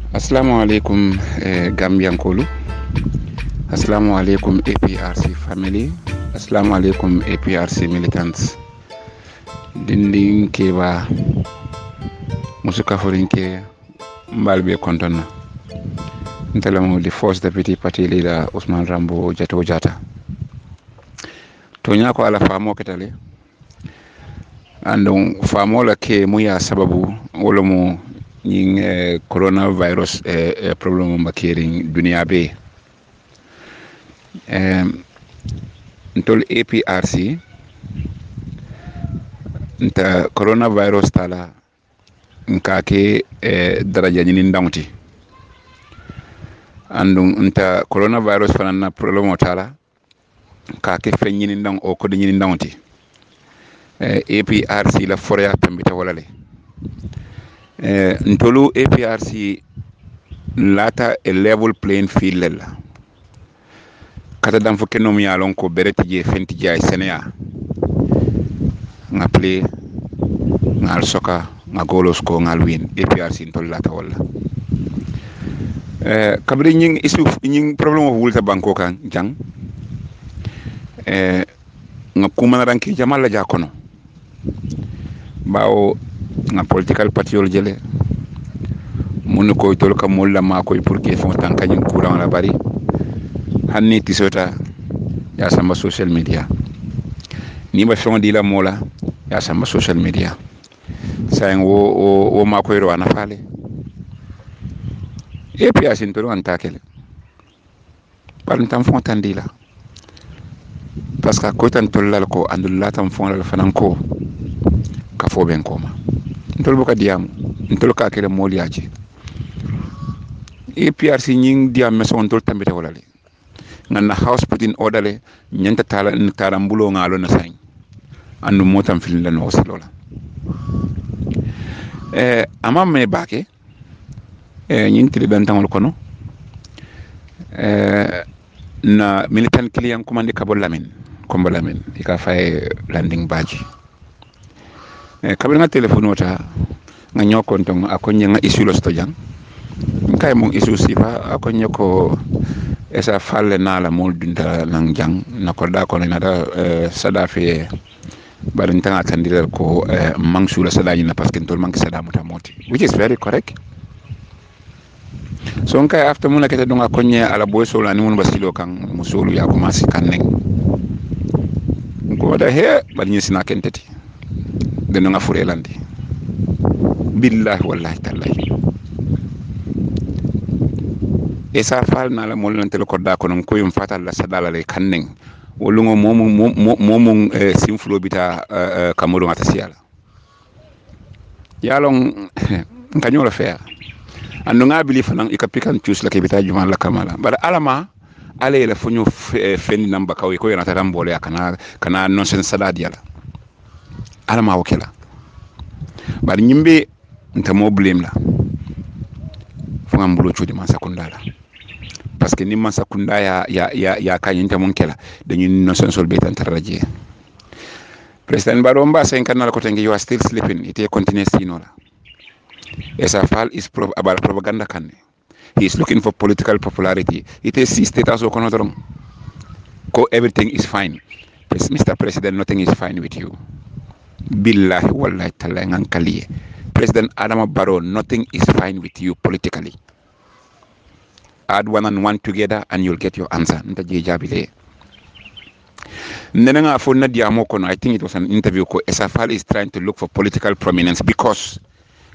Assalamu alaikum Gambiankolu. Assalamu alaikum APRC family. Assalamu alaikum APRC militants. Dindin keba musuka forinke mbalbe kontonna. Ntalamu the first deputy party leader Usman Rambo Jato Jata. Tonya ko ala famo ketale. Andong famo la ke muya sababu wala mu ning coronavirus problem makiring dunia be ntol APRC nta coronavirus tala nkake daraja nyini ndawti andum nta coronavirus fanana problem tala kake fe nyini ndang o ko nyini ndawti APRC la foria tambita walale ntolu APRC lata a level playing field la kata dam fuke nom ya lon ko bereti je fenti jay Sénéa nga play ngal soka nga golos ko ngal win APRC ntol lata wala kabri ñing isu ñing problème of wulta banko kan jang nga kuma na ranki jamal la jakono bawo nga political party yol jele mun ko tol ka molla ma koy pour que fon tan kany courant la bari hanni tisota ya sama social media ni ba fon di la mola ya sama social media sayen wo ma koy ro ana fale e puis asin to an takele par tan fon tan di la parce que ko tan tollal ko andul la tan fon la fanan ko ka fo ben koma ntol boka diam ntol ka kere moliaji APRC nying diam meso ntol tambita walale nganna house put in order le nyanta tala tarambulo ngalo na sañ andu motam fil la no salola amam me bake nying tili bentangol kono na militant client commande kabol lamin kombo lamin ika fay landing baji kabir nga telephone wata nga nyokon tong akonye nga isu lo sto jang kay mong isu sifa akonye ko esa falle nala mol dunda nang jang nako da ko na da sada fe barin tanga tandilal ko mangsu la sada na parce que tol manki sada mutamoti which is very correct so kay after mun nakete donga konye ala boy solo ani mun basilo kan musulu ya commence kaneng ko da he barin sina kenteti deno nga furelandi billahi wallahi tallahi esa fal na la mol nan tel ko da ko non ko yum fatal la sadala le kanneng wolungo momum simflo bita kamolo ngata siala yalon kanyola fer ando nga bili fanan ikapikan chus la kibita juma la kamala bara alama ale la fonyo fendi namba kawai ko yana tarambole kana nonsense sadadi yala alama wakela bari nyimbe nta mo blame la fo ambulo chudi man sakunda la parce que ni man sakunda ya kanyinta mon kela dañu no sen sol betan taraje president baromba sen kanal ko tengi you are still sleeping ite continue sino la esa fal is about propaganda kanne he is looking for political popularity ite si status o kono doron ko everything is fine Mr. President, nothing is fine with you. Billahi wallahi ta'ala ngankaliye. President Adama Barrow, nothing is fine with you politically. Add one and one together and you'll get your answer. Ntajijabile. Nenanga for Nadia Mokono, I think it was an interview ko SFL is trying to look for political prominence because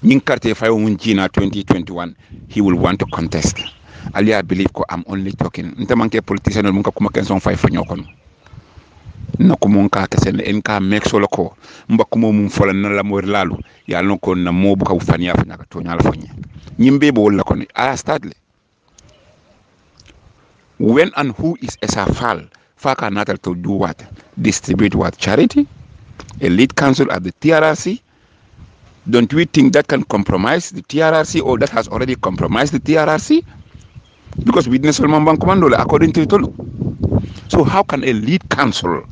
Ninkarte Fayunjina 2021 he will want to contest. Ali I believe ko I'm only talking. Ntamanke politician munka kuma kenson fay fanyokono. Na kumonka kesen enka make solo ko mbakumo mum fola na la mor lalu ya non ko na mo buka ufania fanya ka tonya la fanya nyimbe bo la ko a stadle when and who is SFL faka natal to do what distribute what charity elite council at the TRRC. Don't we think that can compromise the TRRC or that has already compromised the TRRC? Because witness Solomon Commando according to it. So how can a lead council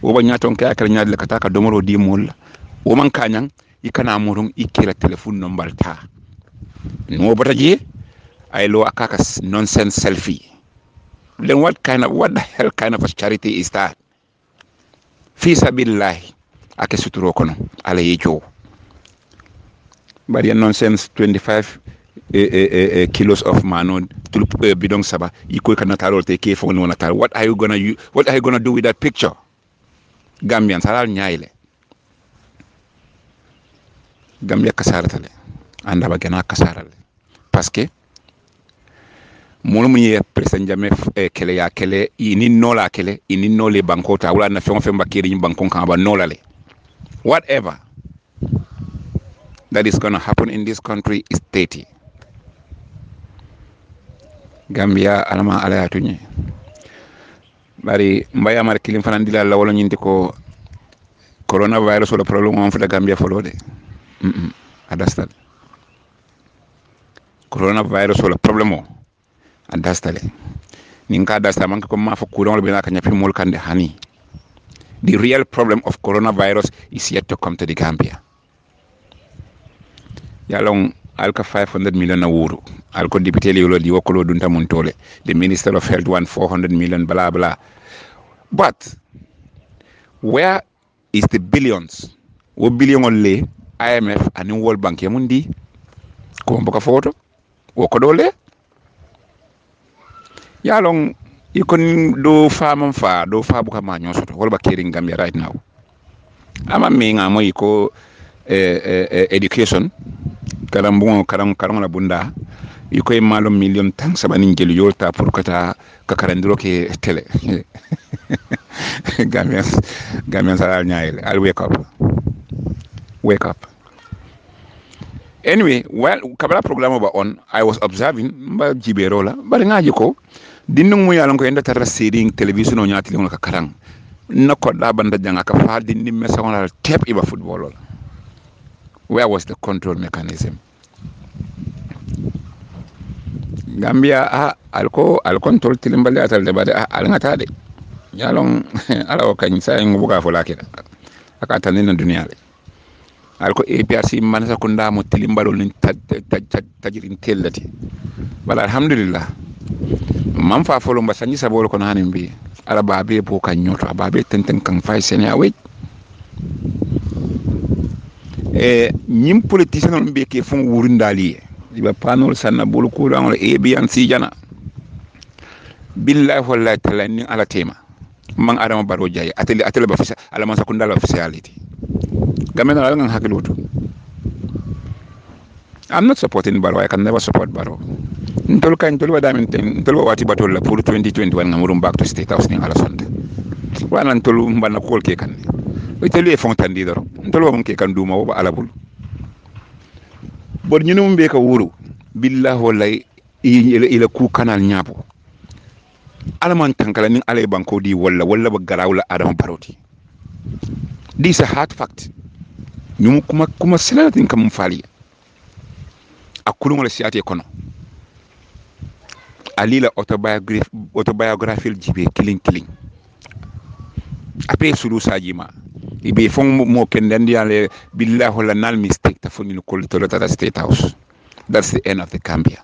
Obanyaton kaya nyadle kataka domoro di mol Oman kanyang ikana murung ikira telephone number ta no bataji ay lo akaka nonsense selfie. Then what the hell kind of a charity is that? Fi sabilillahi ake suturo kono ala yejo. But nonsense 25 kilos of manod to bidong saba iko kanataro te ke fon wona tar. What are you gonna do with that picture? Gambian salal nyaile. Gambia kasaratale anda ba gena kasarale parce que molu mu ye president jame kele ya kele ini nola kele ini nole bankota wala na fon ba kiri bankon kan ba nola le. Whatever that is going to happen in this country is 30. Gambia alama ala ya tunye bari mbaya mar kilim fanan dila la wala nyinti ko coronavirus wala problem on futa Gambia folo de understand coronavirus wala problem o understand ninka understand man ko ma fa courant be na ka nyapi mol kande hani. The real problem of coronavirus is yet to come to the Gambia. Yalong alka 500 million na wuru alko député li di wakolo dunta montole. The Minister of Health want 400 million blah blah. But where is the billions? What billion only IMF and World Bank yamundi ko mboka photo wakodole yalong ikon do fa buka manyo soto wala bakering Gambia right now. Ama minga mo iko education karam la bunda iko malo million tang sabani ngel yolta pour kata kakarandiro ke tele. Gambian salal nyaile. I'll wake up. Anyway, while kabala program over on, I was observing mba jiberola bari ngaji ko dinnu mu yalon ko enda tarra seeding television o nyaati ngol ka karang nako da banda janga ka fa dinni mesa wala tep iba football. Where was the control mechanism? Gambia alko control tilimbali atal de bade al ngata de yalon ala o kan sa ngo buka fola kida aka tanina dunia le alko APRC man sa kunda mo tilimbalo ni tajirin tellati bala alhamdulillah man fa folo mba sanji sabolo kono hanin bi ala babe bo kan nyoto babe tenten kan fay sene awe nyim politicien on be ke fon wurindali iba panol sanna bolu ko ran ABNC jana billahi wallahi ta'ala ni ala tema man adama baro jaye atele ba fisa ala man sakunda la officiality gamena la ngan hakiloto. I'm not supporting Baro. I can never support Baro. Ntol wati batol la pour 2021 ngamurum back to State House ni ala sonde wana ntol mbana kol ke kan itelu e fontandi doro ntol won ke kan duma wo ala bul bod ñu no mbe ka wuru billahi wallahi ila ku kanal nyabo ala man tankala ni ala banko di walla ba garawla adam baroti. This is a hard fact. Ñu kuma selatin kam fali akulu ngol siati kono alila autobiography jibe killing ape sulu sajima ibe fon mo kenden yale billahi la nal mistake ta foni ko to the State House. That's the end of the Gambia.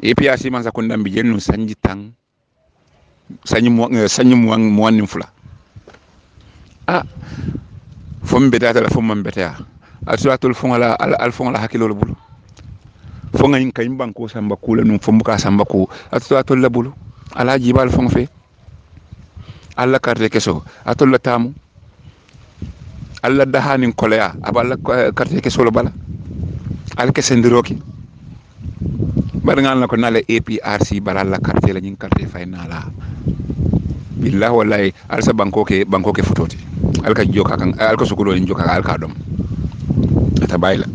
APRC man sakunda mbi jennu sanji tang sanyi mo wanin fula fom betata la fom man betaa atulatul fonga al fonga la hakilo bulu fonga yin kay banko samba kula num fom ka samba ko atulatul la bulu ala jibal fonga fe alla carte keso atul la tamu alla dahanin kolea aballa carte keso lo bala al kesendiroki bar ngal nako nale APRC bala la carte la nyin carte fay nala billahi wallahi alsa banko ke futoti alka joka kan alka sukulo ni joka alka dom ata bayla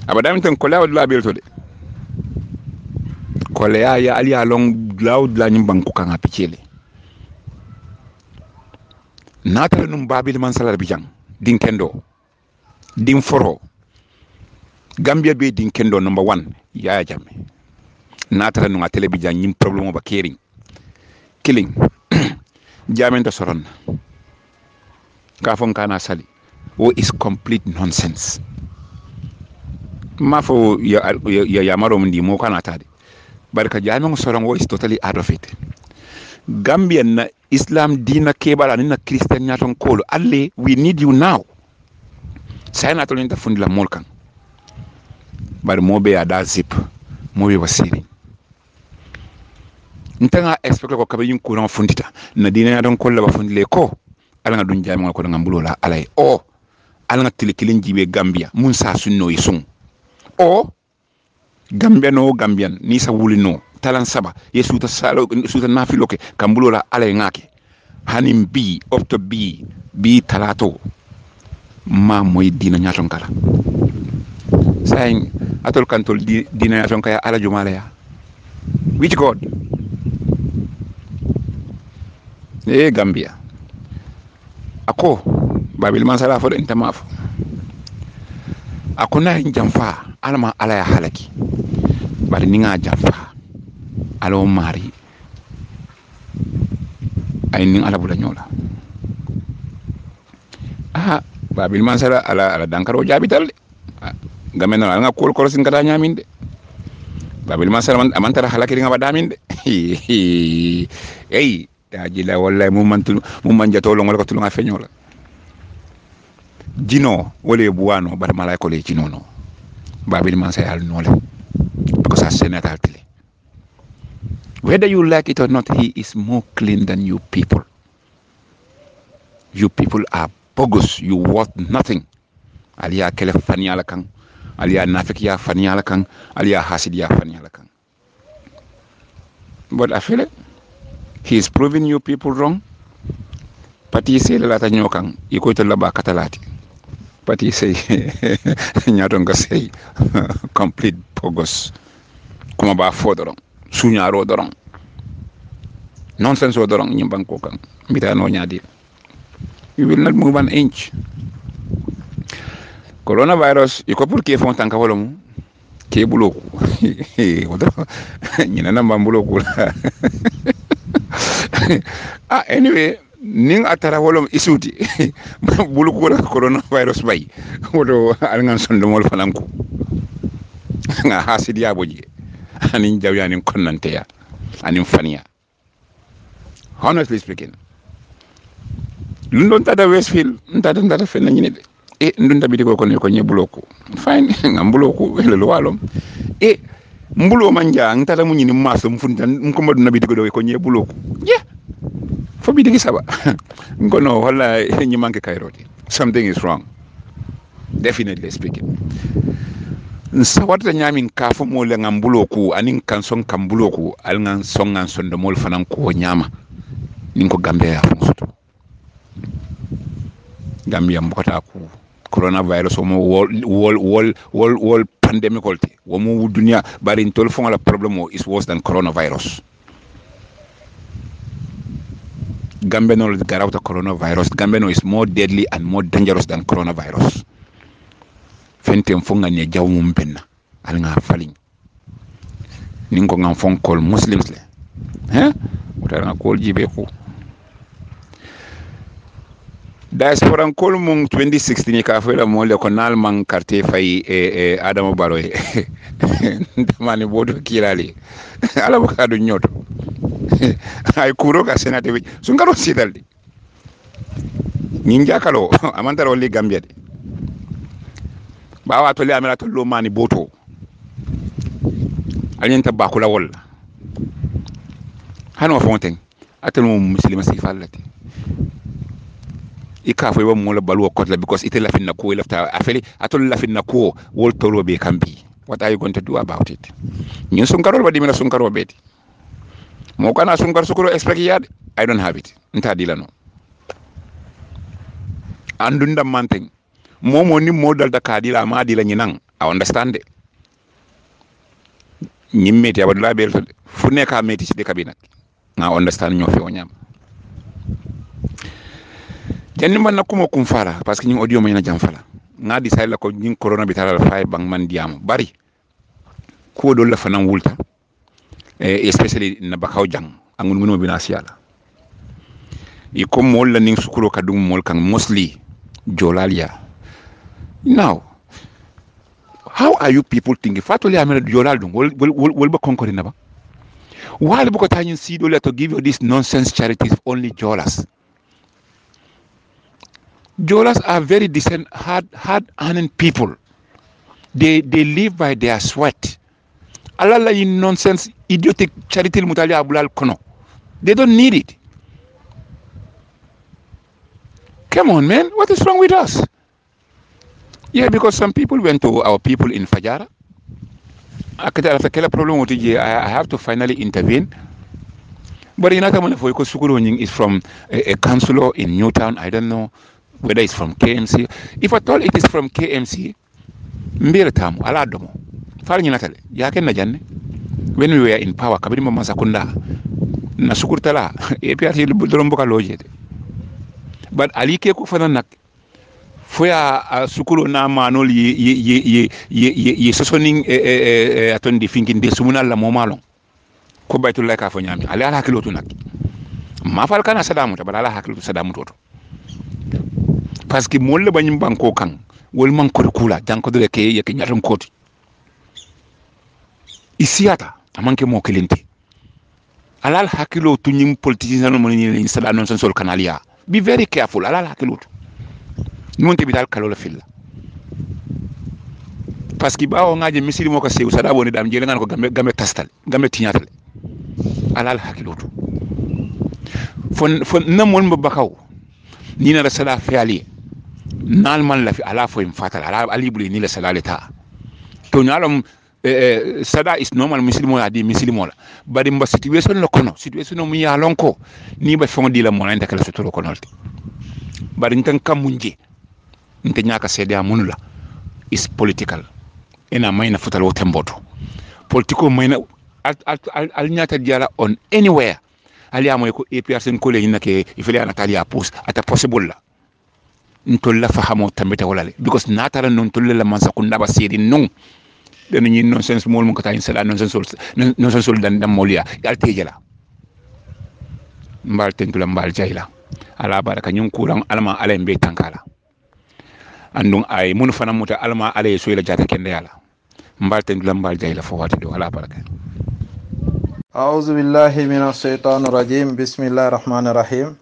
abadam tan kolea wala belto de kolea ya ali along laud la nyim banko kan apicele natala num babil man salar bijang din kendo din foro Gambia be din kendo number 1 Yaya Jammeh natala num atele bijang nyim problème ba kering killing Jammeh to soron ka fon kana sali wo is complete nonsense. ma fo ya maro ndi mo kana tade barka jami sorongo is totally out of it. Gambian na Islam dina kebala ni na Christian nyaton kolo alle we need you now sayna to linta fundila molkan bar mobe ada zip mobe wasiri ntanga expect ko kabe yin courant fundita na dina nyaton kolo ba fundile ko ala nga dun jami ko ngambulo la alay o ala nga tilikilin jibe Gambia mun sa sunno yisun o Gambian ni sa wuli no talan saba yesuta salo suta nafiloke kambulola ala ngake hanim bi opto bi talato ma moy dina nyaton kala saying atol kantol dina nyaton kaya ala jumala ya which god Gambia ako babil mansala fo en tamafo akuna jamfa alama ala ya halaki bari ninga jamfa alo mari ay ning ala bula nyola babil mansala ala dankaro jabital gameno nga kol sin kata nyaminde babil mansala amantara halaki nga badaminde ey tajila wallahi mum manjato lo ngol ko tulunga feñola jino wole buwano bar malay ko le jino no babil mansala al nole because as senator tele whether you like it or not, he is more clean than you people. You people are bogus. You worth nothing. Aliya kele faniala kang, aliya nafikiya faniala kang, aliya hasidiya faniala kang. But I feel it. He is proving you people wrong. Pati say lata nyokang, iko ito laba katalati. Pati say nyatonga say complete bogus. Kuma ba fodorong. Sunyaro dorong nonsense o dorong nyimbang ko kan mbita no nyadi you will not move an inch. Coronavirus iko pour que fon tanka wolomu ke buloku odo nyina na mambuloku anyway ning atara wolom isuti buluku la coronavirus bay odo alngan sondo mol fananku nga hasidiya boji anin jawi anin konnanteya anin faniya honestly speaking lundon tada Westfield ntada fenna nyine de ndunda biti ko ne ko nyebuloko fine ngambuloko helelo walom mbulo manja ntada mu nyini maso mfunta nko modu nabiti ko do ko nyebuloko fo biti saba ngono wala nyimanke kairoti something is wrong definitely speaking nsawata nyamin kafo mo le ngambuloku anin kanson kambuloku al ngan songan sondo mol fanan ko nyama ninko Gambia ya fonsoto Gambia mbota ku coronavirus o mo wol pandemic olti wo mo dunia bari ntol fon la problem is worse than coronavirus. Gambia no garawta coronavirus. Gambia no is more deadly and more dangerous than coronavirus. Fentem fonga ne jawmum benna al nga falin ningo ngam fon kol muslims le utara kol jibe ko diaspora kol mum 2016 ka fela mo le ko nal man carte fay Adama Barrow ndamani bodo kilali ala bokado nyoto ay kuro ka senate wi sun garo sidaldi ninja kalo amantaro li Gambia de bawa to le amela to lo mani boto alenta bakula wala hano fonten atel mo muslima si fallati ika fo mo la balwo kotla because ite la finna ko lafta afeli atol la finna ko wol toro be kambi. What are you going to do about it? Nyin sunkaro ba dimina sunkaro beti mo kana sunkar sukuro expect yad I don't have it nta dilano andunda manteng momo ni modal da kadila ma dila nyinang I understand it nyimmeti abadula bel fu neka meti ci de kabina nga understand ñoo fi wonyam janni man nakuma kum fala parce que ñi audio ma na jam fala nga di say la ko ñi corona bi talal fay bang man diam bari ko do la fanan wulta especially na bakaw jang angun nguno bina siala i ko mol la ning sukuro kadum mol kan mostly jolalia now how are you people thinking fatoli amena jolal dum wol ba konkori naba wal bu ko tanyin sido le to give you this nonsense charities only jolas. Jolas are very decent, hard-earning people. They live by their sweat. Allah in nonsense, idiotic charity mutali abulal kono. They don't need it. Come on, man. What is wrong with us? Yeah, because some people went to our people in Fajara. I have to finally intervene. But in Atamana for Sukuru is from a councillor in Newtown. I don't know whether it's from KMC. If at all it is from KMC, mbere tamu ala domo fara nyina tale yake na janne when we were in power kabiri mama sakunda na sukurtala e piati dorom boka lojete but ali ke ko fana nak foya sukulu na manol ye sosoning atondi finkin de sumuna la momalon ko baytul la ka fo nyami ali ala hakilotu nak ma fal kana sadamu ta bala hakilotu sadamu toto parce que molle banyim banko kan wol man ko kula janko de ke yake nyaton koti isiata amanke mo kelenti alal hakilo tunyim politician mo ni sada non sol kanalia be very careful alal hakilo non te bidal kalola filla parce que bawo ngaje misiri mo ko sew sada woni dam jele ngan ko game tastal game tiñatal alal hakilo fon namol mo bakaw ni na sada fiali nal man la fi ala fo im fatal ala alibuli ni la salaleta to nyalom sada is normal muslimo ya di muslimo la bari mba situation la kono situation mo ya lonko ni ba fondi la mo nta kala sotoro kono bari ntan kamunje nta nyaka sede amunula is political ena mayna futal wo temboto politico mayna al nyata diala on anywhere ali amoy ko APRC ko le nyake ifele anatalia pos ata possible la ntolla fahamo tambeta walale because natara non tolle la mansa kunda ba sedi non den ni nonsense mol mo kata insala nonsense dan molia altejela mbal tentula mbal jayla ala baraka nyun kuran alma ala mbe tankala andun ay mun fana muta alma ala yeso ila jata kende yala mbal tentula mbal jayla fo wati do ala baraka a'udhu billahi minash shaitanir rajim bismillahir rahmanir rahim.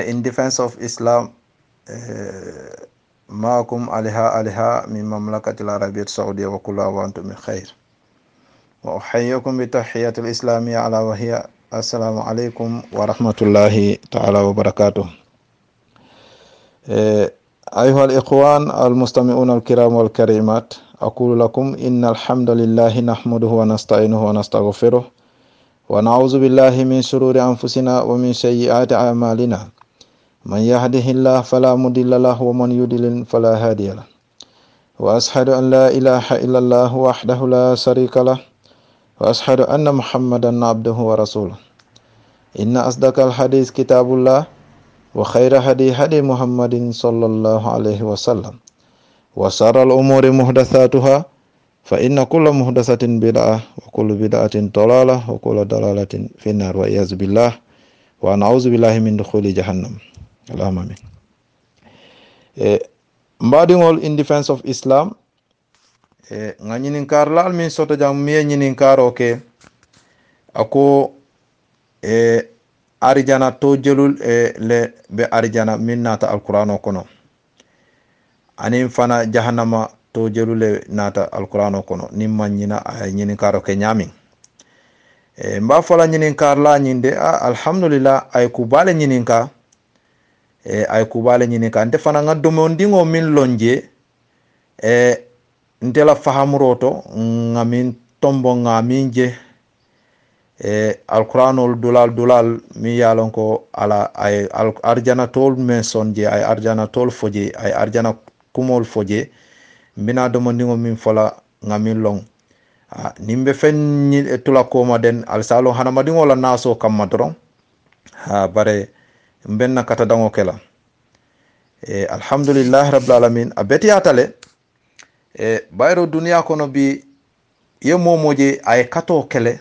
In defense of Islam, معكم عليها من مملكة العربية السعودية وكل وأنتم بخير وأحييكم بتحية الإسلامية على وهي السلام عليكم ورحمة الله تعالى وبركاته. أيها الإخوان المستمعون الكرام والكريمات، أقول لكم إن الحمد لله نحمده ونستعينه ونستغفره ونعوذ بالله من شرور أنفسنا ومن سيئات أعمالنا، من يهده الله فلا مضل له ومن يضلل فلا هادي له، وأشهد أن لا إله إلا الله وحده لا شريك له، وأشهد أن محمدا عبده ورسوله. إن أصدق الحديث كتاب الله، وخير هدي محمد صلى الله عليه وسلم، وشر الأمور محدثاتها، فإن كل محدثة بدعة وكل بدعة ضلالة وكل ضلالة في النار والعياذ بالله، ونعوذ بالله من دخول جهنم. Allahumma amin. Mbadingol in defense of Islam, nga ñininkar laal min soto jam miye ñininkaro ke ako arijana to jelul le be arijana min nata alqur'ano kono, anin fana jahannama to jelule nata alqur'ano kono, nim man ñina ay ñininkaro ke ñamin. Mba fola ñininkar la ñinde alhamdulillah ay ku bale ñininka ay kubale ñininka nte fana nga domondingo min lonje nte la fahamuroto nga min tombo nga min je alquranol dulal mi yalon ko ala ay arjana tol men sonje ay arjana tol foje ay arjana kumol foje mbina domondingo min fola nga min long nimbe fen tula koma den al salo hanamadingo la naso kamma doron bare mbenna kata dango kela. Alhamdulillah rabbil alamin. Abeti atale bayro dunia kono bi ye momoje ay kato kele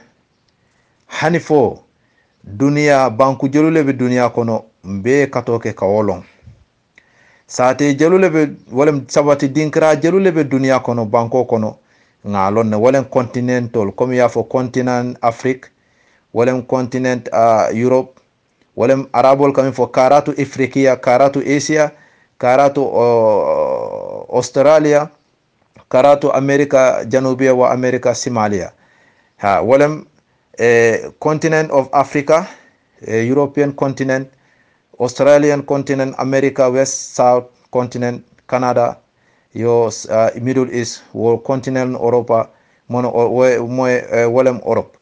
hanifo dunia banku jelule bi dunia kono mbe kato ke kawolon sate jelule be wolem sabati dinkra jelule be dunia kono banko kono ngalon ne wolem continental comme ya fo continent Afrique wolem continent Europe wolem arabol kam fo karatu Afrikia karatu Asia karatu Australia karatu America Janubia wa America Simalia ha wolem continent of Africa European continent Australian continent America West South continent Canada yo Middle East wo continent Europa mono wolem Europe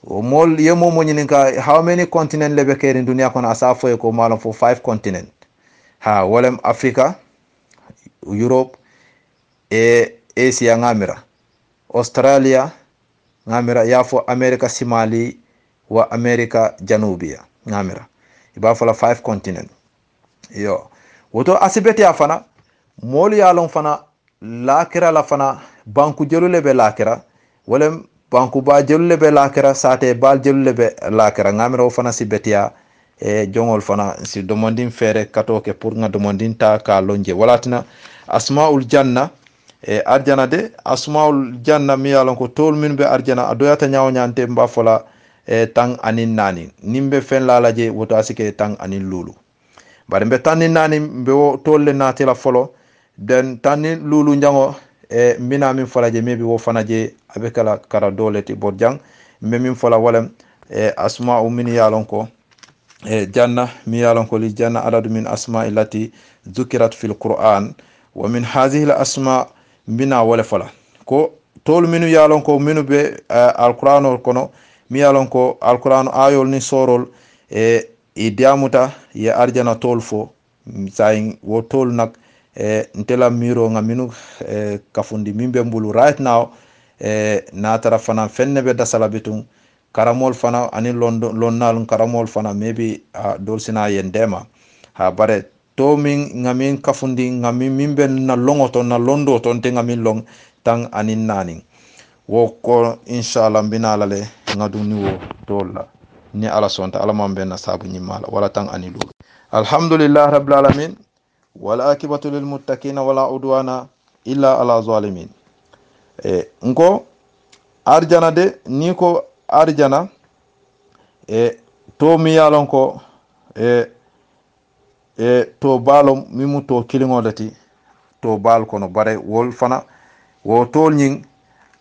mol yemo mo nyininka how many continent lebe kere dunia kono asafo ko malon fo 5 continent ha wolem Africa Europe Asia ngamira Australia ngamira yafo America Simali wa America Janubia ngamira iba fola 5 continent yo woto asibeti afana mol yalon fana lakira la fana banku jelule be lakira wolem banku ba jelule be lakira sate bal jelule be lakira ngamira o fana sibetia jongol fana si domandin fere katoke pour nga domandin ta ka lonje walatina asmaul janna arjana de asmaul janna mi yalon ko tol min be arjana adoyata nyaaw nyante mba fola tang anin nani nimbe fen lalaje woto asike tang anin lulu bare mbe tanin nani mbe tolle natela folo den tanin lulu njango mina min folaje mebi wo fanaje abekala kara doleti bodjang mbe min fola walem asma'u min yalon ko janna mi yalon ko li janna adadu min asma'i lati dhukirat fil qur'an wa min hadhihi al asma' bina wala fala ko tol minu yalon ko minu be alquran kono mi yalon ko alquran ayol ni sorol diamuta ya arjana tol fo sayin wo tol nak ntela miro nga minu kafundi mimbe mbulu right now na tara fana fenne be dasala bitum karamol fana ani lonnal karamol fana maybe dol sina yendema ha bare to min ngamin kafundi ngamin mimbe na longoto na londo to nte ngamin long tang anin nani wo ko inshallah binala le ngaduni wo dolla ni ala sonta ala mambe na sabu nyimala wala tang anilu alhamdulillah rabbil alamin wal akibatu lil muttaqin wala udwana illa ala zalimin ngo arjana de ni ko arjana to mi yalon ko to balom mimu to kilingolati to bal kono bare wol fana wo tol nyin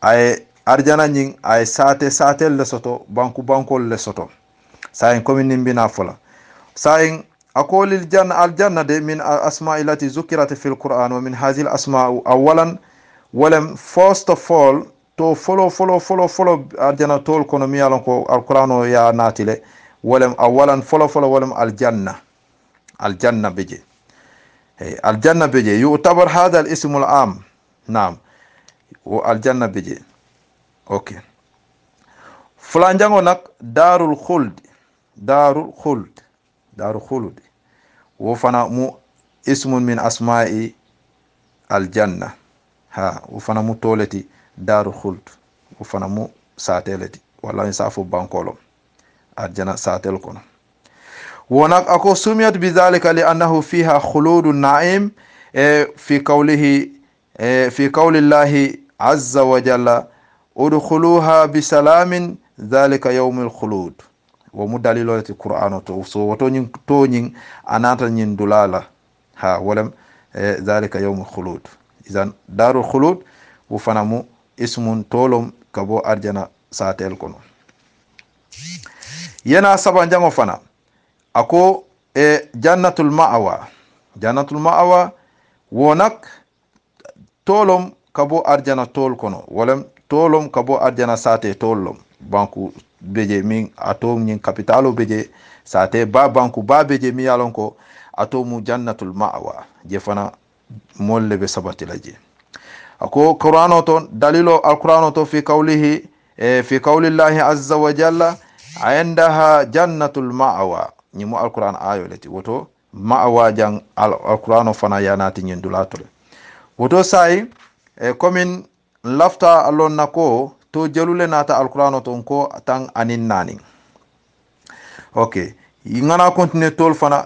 ay arjana nyin ay sate le soto banko le soto sayin komin nimbina fola sayin أقول الجنة دي من أسماء التي ذكرت في القرآن ومن هذه الأسماء أولا ولم first of all to follow الجنة تول كونمي القرآن يا ناتلي ولم أولا follow ولم الجنة بيجي الجنة بيجي يعتبر هذا الاسم العام نعم والجنة بيجي أوكي فلان جانو نك دار الخلد وفنا مو اسم من أسماء الجنة ها وفنا مو تولتي دار الخلد وفنا مو ساتلتي والله ينصافو بانكولو الجنة ساتلكم ونك أكو سميت بذلك لأنه فيها خلود النعيم في قول الله عز وجل ادخلوها بسلام ذلك يوم الخلود ومدلل القرآن تو وتونين تونين أنات نين دلالة ها ولم ذلك يوم الخلود إذن دار الخلود وفنمو اسم تولم كبو أرجنا ساتل كنو ينا سبان جانو فنا أكو جنة المأوى ونك تولم كبو أرجنا تول كنو ولم تولم كبو أرجنا ساتي تولم banku beje min atom nyin kapitalo beje sate ba banku ba beje mi yalon ko atomu jannatul ma'wa je fana molle be sabati laje ako qur'ano to dalilo alqur'ano to fi qawlihi fi qawli llahi azza wa jalla indaha jannatul ma'wa nyimu alqur'an ayo leti woto ma'wa jang alqur'ano fana yanati nyin dulatole woto sai komin lafta alon nako to jalule nata alqur'ano ton ko tan anin nani okay ngana continue tol fana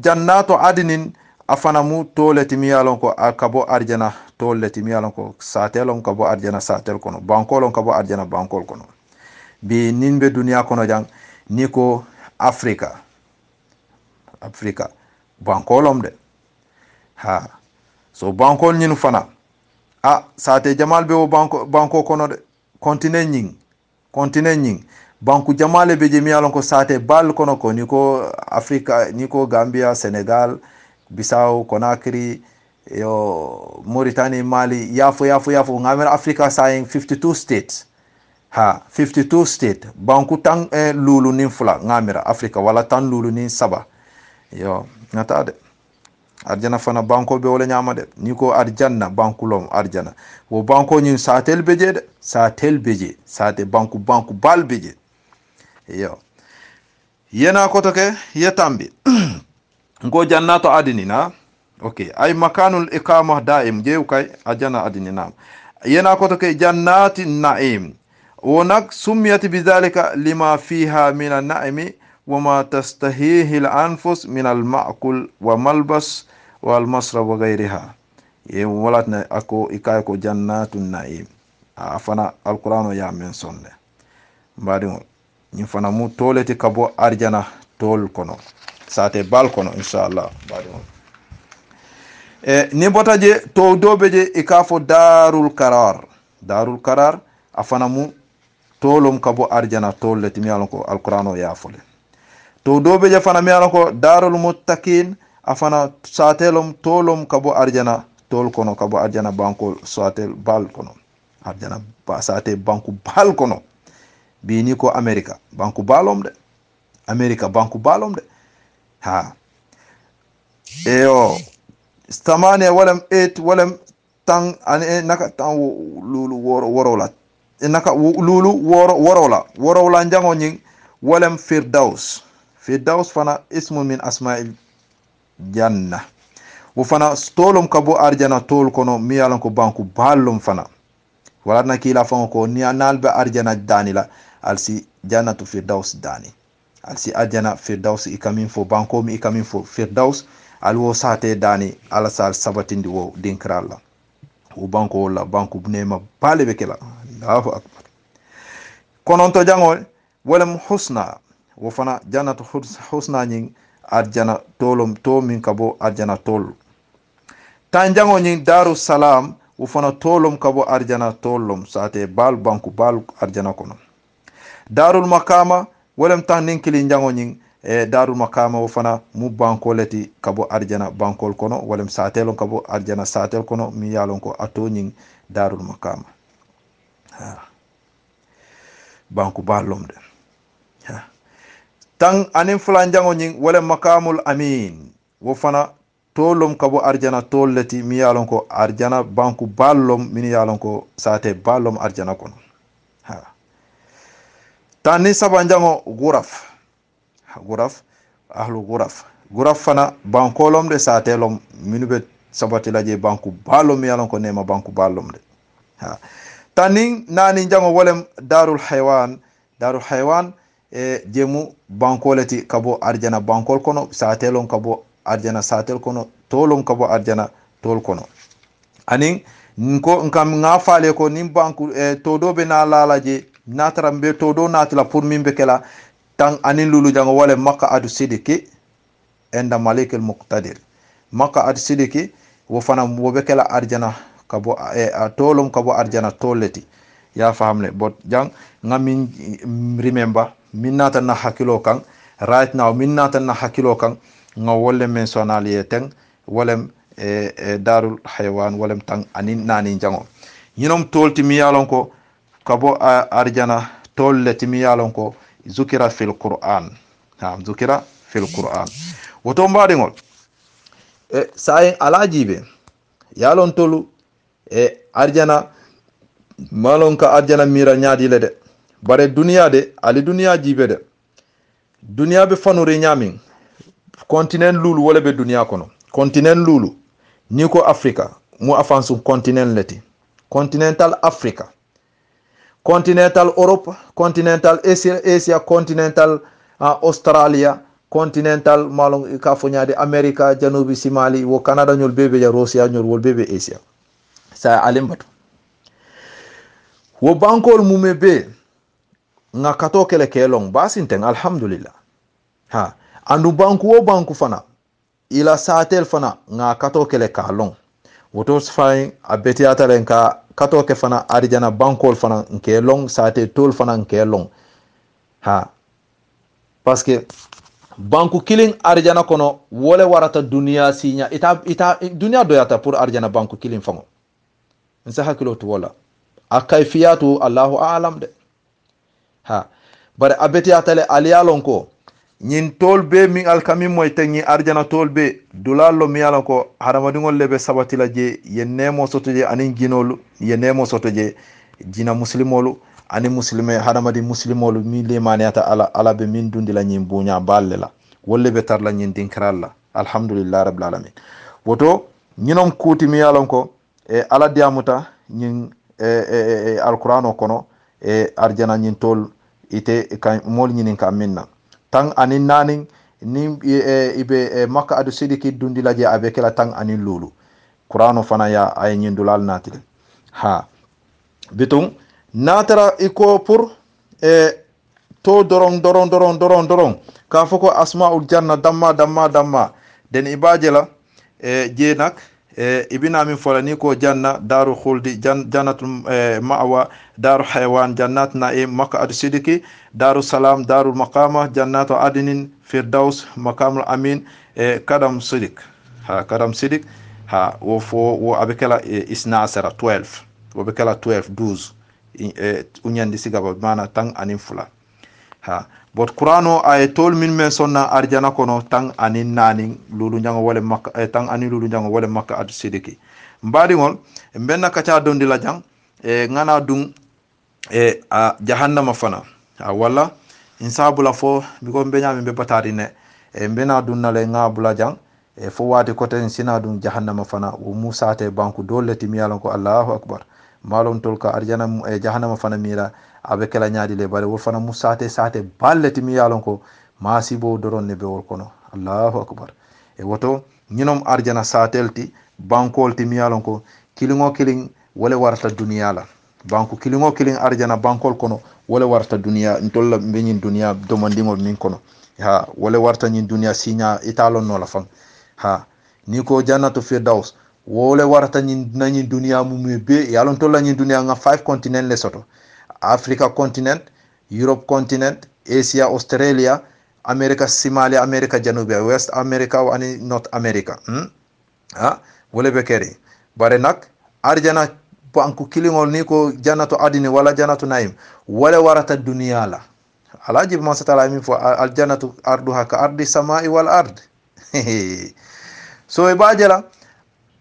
jannatu adnin afana mu toleti mi yalon ko akabo arjana toleti mi yalon ko satelon kabo arjana satel kono bankolon kabo arjana bankol kono bi ninbe dunia kono jang niko afrika bankolom de ha so bankol nyinu fana sate jamal be o banko kono de continent nying banku jamale be je mi yalon ko sate bal kono ko niko afrika niko gambia senegal Bissau, Conakry, Mauritania, Mali, yafo ngamera Africa saying 52 states. 52 states. Banku tang lulu nin fula ngamera Africa wala tan lulu nin saba. Yo, ngata de. Arjana fana banko be wala nyama de. Niko arjana bankulom arjana. Wo banko nyin satel beje, sate banku bal beje. Yo. Yena kotoke yetambi. Ngo jannato adini na okay ay makanul iqamah daim jew kay ajana adini na yena ko to kay jannati naim wonak sumiyat bidhalika lima fiha min an-na'imi wama tastahihi al-anfus min al-ma'kul wa malbas wal masrab wa ghayriha ye walatna ako ikay ko jannatun naim afana al-qur'ano ya men sonne mbadi ni fana mu toleti kabo arjana tol kono sate bal kono inshallah ni botaje to dobeje ikafo darul karar afana mu tolum kabo arjana tolleti mi alon ko alqur'ano ya fole to dobeje fana mi alon ko darul muttaqin afana satelum tolum kabo arjana tol kono kabo arjana banko satel bal kono arjana ba sate banku bal kono bi ni ko america banku balom de eyo stamane walam 8 walam tang ane naka tang lulu worola naka lulu worola njango nying walam firdaus fana ismu min asma'il janna wo fana stolum kabo arjana tol kono mi yalan ko banku ballum fana wala na kila fango ko ni analbe arjana danila alsi jannatu firdaus dani alsi ajana firdaus ikamin fo banko mi ikamin fo firdaus alwo sate dani ala sal sabatindi wo dinkralla wo banko wala banko bunema bale bekela Allahu akbar kononto jangol walam husna wo fana jannatu husna nying arjana tolum to min kabo arjana tol tan jango nying darus salam wo fana tolum kabo arjana tolum sate bal banko bal arjana kono darul makama walam tan ninkili njango nying darul makama wo fana mu banko leti kabo arjana bankol kono walam satelon kabo arjana satel kono mi yalon ko ato nying darul makama banku balom de tan anin fulan njango nying walam makamul amin wo fana tolom kabo arjana tolleti mi yalon ko arjana banku ballom min yalon ko sate ballom arjana kono tani sabanjango guraf ahlu guraf fana bankolom de satelom minube sabatila je banku balom yalon ko nema banku balom de tani nani jango wolem darul haywan jemu bankoleti kabo arjana bankol kono satelom kabo arjana satel kono tolom kabo arjana tol kono anin nko nkam ngafale ko nim banku todobe na lalaje natara mbe todo natila pour mimbe kala tan anin lulu jango wala makka adu sidiki enda malik al muqtadir makka adu sidiki wo fana wo be kala arjana kabo tolom kabo arjana toleti ya fahamle bot jang ngamin remember min nata na hakilo kan right now min nata na hakilo kan nga wolle men sonali ten wolem darul haywan wolem tan anin nani jango yinom tolti mi yalon ko kabo arjana tolleti mi yalon ko zukira fil qur'an zukira fil qur'an woto mbadingol sayen alajibe yalon tolu arjana malon ka arjana mira nyaadi le de bare duniya de ali duniya jibe de duniya be fanure nyamin continent lulu wala be duniya kono continent lulu ni ko africa mu afansu continent leti continental africa continental europe continental asia continental australia continental malon ka fo nyaade America janubi simali wo Canada nyol bebe ja Russia nyol wol bebe Asia sa alimbatu wo bankol mumebe nga kato kele kelong basinteng alhamdulillah ha andu banku wo banku fana ila satel fana nga kato kele kalong woto sfay abeti atalen ka kato ke fana arjana bankol fana nke long sate tol fana nke long ha parce que banku killing arjana kono wole warata dunia sinya ita dunia doyata pour arjana banku killing fango nsa hakilo to wala akaifiyatu Allahu a'lam de ha bare abeti atale aliyalon ko nyin tolbe min alkami moy tangi arjana tolbe dulalo mi yala ko haramadingol lebe sabati la je yennemo sotoje anin ginolu yennemo sotoje jina muslimolu ani muslime haramadi muslimolu mi le maniata ala be min dundi la nyim bunya ballela wolle be tar la nyin dinkralla alhamdulillah rabbil alamin woto nyinom kuti mi yala ko ala diamuta nyin alqur'ano kono arjana nyin tol ite kan mol nyinin ka minna tang anin nanin ni ibe makka adu sidiki dundi laje avec la tang anin lulu qur'ano fana ya ay nyindulal natile ha bitum natara iko pour to doron ka foko asmaul janna damma den ibajela je nak ibina min fola ni ko janna daru khuldi jannatul ma'wa daru hayawan jannat na'im makka adu sidiki daru salam darul maqama jannatu adnin firdaus maqamul amin kadam sidik ha kadam sidik ha wo fo wo abekala isna asara 12 wo bekala 12 unyandi sigaba mana tang anin fula ha bot qur'ano ay tol min men sonna arjana kono tang anin nanin lulu njango wala makka tang anin lulu njango wala makka adu sidiki mbadi ngol benna kacha dondi la jang ngana dung a jahannama fana wala insabula fo biko mbenya be batari ne mbena dunna le ngabula jang fo wati kote sina dun jahannama fana wo musa te banku dole timiyalon ko Allahu akbar malon tolka arjana jahannama fana mira abe kala nyaadi le bare wo fana musa te sate balle timiyalon ko masibo doron ne be wol kono Allahu akbar woto nyinom arjana satelti bankol timiyalon ko kilingo kiling wala warta duniya la banku kilingo kiling arjana bankol kono wala warta duniya ntolla benyin duniya domandingol min kono ha wala warta nyin duniya sinya italon no la fang ha ni ko jannatu firdaus wala warta nyin duniya mum be yalon tolla nyin duniya nga 5 continent le soto Africa continent, Europe continent, Asia, Australia, America Somalia, America Janubi, West America ani North America ha wala be kere bare nak arjana banku kilingol ni ko jannatu adini wala jannatu naim wala warata dunya la alaji bi masatala mi fo al jannatu arduha ka ardi samai wal ard so e bajela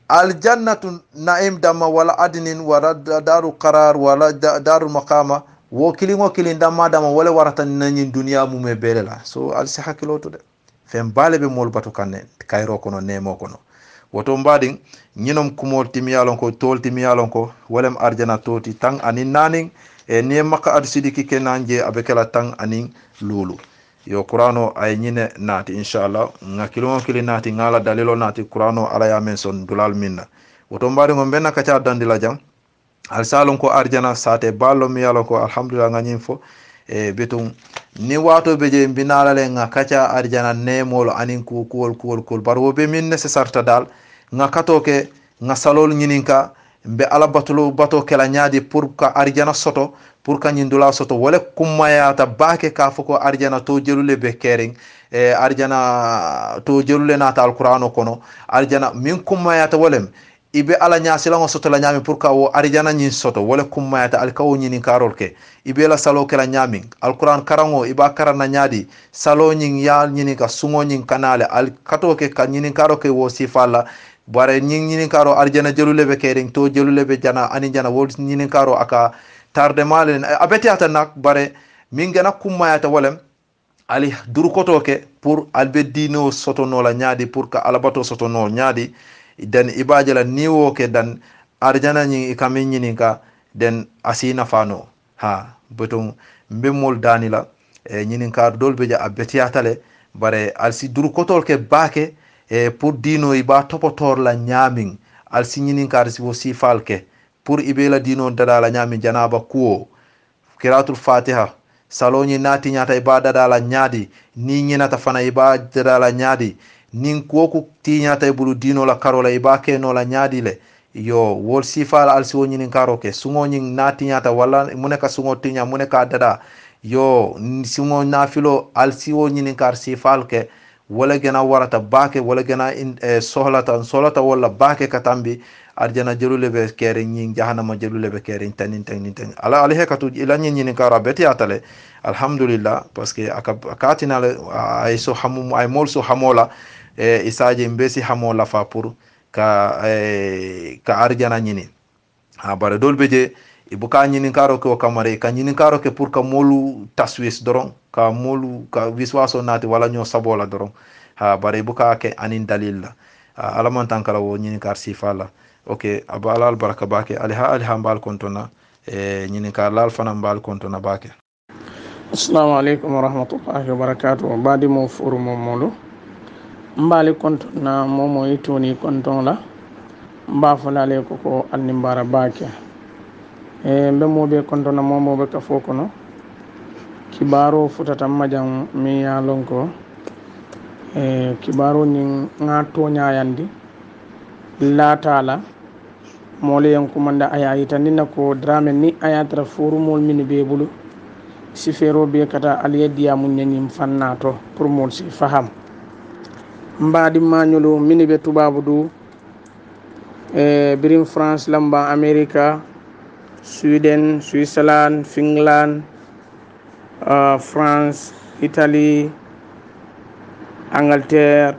al jannatu naim damma wala adinin wala daru qarar wala daru maqama wo kilingo kilin damma wala warata nanyin dunya mu me belela so al sahakiloto de fem balebe mol batu kanne kayro kono nemo kono woto mbadin nyinom kumol timiyalon ko tol timiyalon ko walem arjana toti tang anin naning ni makka ad sidiki kenanje abekela tang anin lulu yo qur'ano ay nyine nati inshallah ngakilo kili nati ngala dalilo nati qur'ano ala ya men son dulal minna woto mbadin ngom benna kacha dandila jam al salon ko arjana sate ballo miyalon ko alhamdulillah nganyim fo betum ni wato beje binala le nga kacha arjana nemolo anin ku kuol barwo be min necessarta dal nga katoke nga salol nyininka mbe ala bato kala nyaadi pour ka arjana soto pour ka nyindula soto wala kumayata baake ka foko arjana to jelule be kering arjana to jelule nata alqur'ano kono arjana min kumayata wolem ibe ala nyaasilango soto la nyami pour ka wo arjana nyin soto wala kumayata alkawo nyinin karol ke ibe la salo kala nyami alquran karango iba karana nyaadi salo nyin ya nyinin ka sungo nyin kanale al katoke ka nyinin karo ke wo sifala bare nyinin karo arjana jelule be kering to jelule be jana ani jana wo nyinin karo aka tarde malen abeti ata nak bare min gana kumayata wolem ali durukotoke pour albedino soto no la nyaadi pour ka alabato soto no nyaadi den ibajala niwo ke dan arjana nyi kamin nyini ka den asina fano ha beton mbemol danila nyini ka dolbe ja abetiyatale bare alsi durkotol ke bake pour dino iba topotor la nyamin alsi nyinin kar si wo sifal ke pour ibela dino dada la nyamin janaba kuo qiraatul fatiha saloni nati nyata iba dada la nyadi ni nyinata fana iba dada la nyadi nin kuoku ti nyata ibulu dino la karola iba ke no la nyadi le yo wol sifal alsi wo nyinin karo ke sungo nyin nati nyata wala muneka sungo tinya muneka dada yo sungo nafilo alsi wo nyinin kar sifal ke wala gena warata bake wala gena sohlata wala bake katambi arjana jelule be kere nyin jahannama jelule be kere tanin ala ala hekatu ila nyin kara beti atale alhamdulillah parce que akatina ay so hamu ay mol so hamola isaje mbesi hamola fa pour ka arjana nyini ha bare dolbe je ibuka nyini karo ko kamare ka nyini karo ke pour ka molu taswis doron ka molu ka wiswaso nati wala nyo sabola doron ha bare ibuka ke anin dalil la alaman tankala wo nyini kar sifala ok abala al baraka bake alha mbal kontona nyini kar lal fana mbal kontona bake. Assalamu alaikum warahmatullahi wabarakatuh. Badi mo furu momolo mbali kontona momo itoni kontona mba falale ko annimbara bake mbe mobe kontona momo be kafo kono kibaro futata majam mi ya lonko kibaro ni ngato nyaayandi la taala mole yan kumanda aya itandina ko drame ni ayatra furu mol min be bulu sifero be kata aliyadiya mun nyim fannato pour mol si faham mbadi mañolo mini be tubabu du birim France lamba America Sweden Switzerland Finland France Italy Angleterre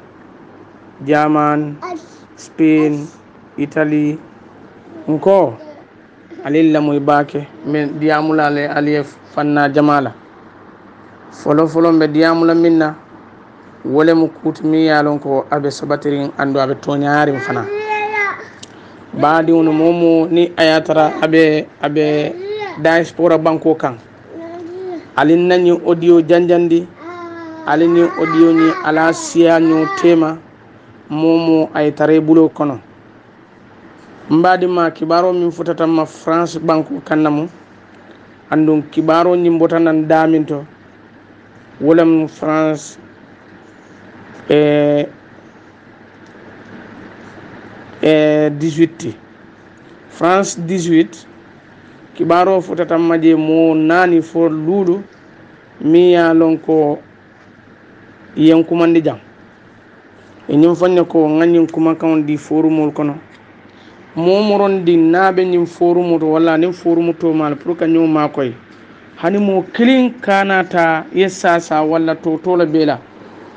German Spain Italy nko alilla moy bake men diamula le aliyef fanna jamala folo be diamula minna wole mu kutmi yalon ko abe sabatirin ando abe toñaari fana baadi wono momo ni ayatara abe diaspora banko kan alin nani audio janjandi alin ni audio ni ala siya nyo tema momo ay tare bulo kono mbadi ma kibaro min futata ma France banko kannamu andon kibaro ni mbotanan daminto wolam France 18 France 18 kibaro futata maje mo nani for ludu mi ya lonko yankumandi jam enyum fanne ko nganyum kuma kan di forumol kono momoron di nabe nyim forumo to wala nim forumo to mal pour ka nyoma koy hani mo clean kanata yessa wala to la bela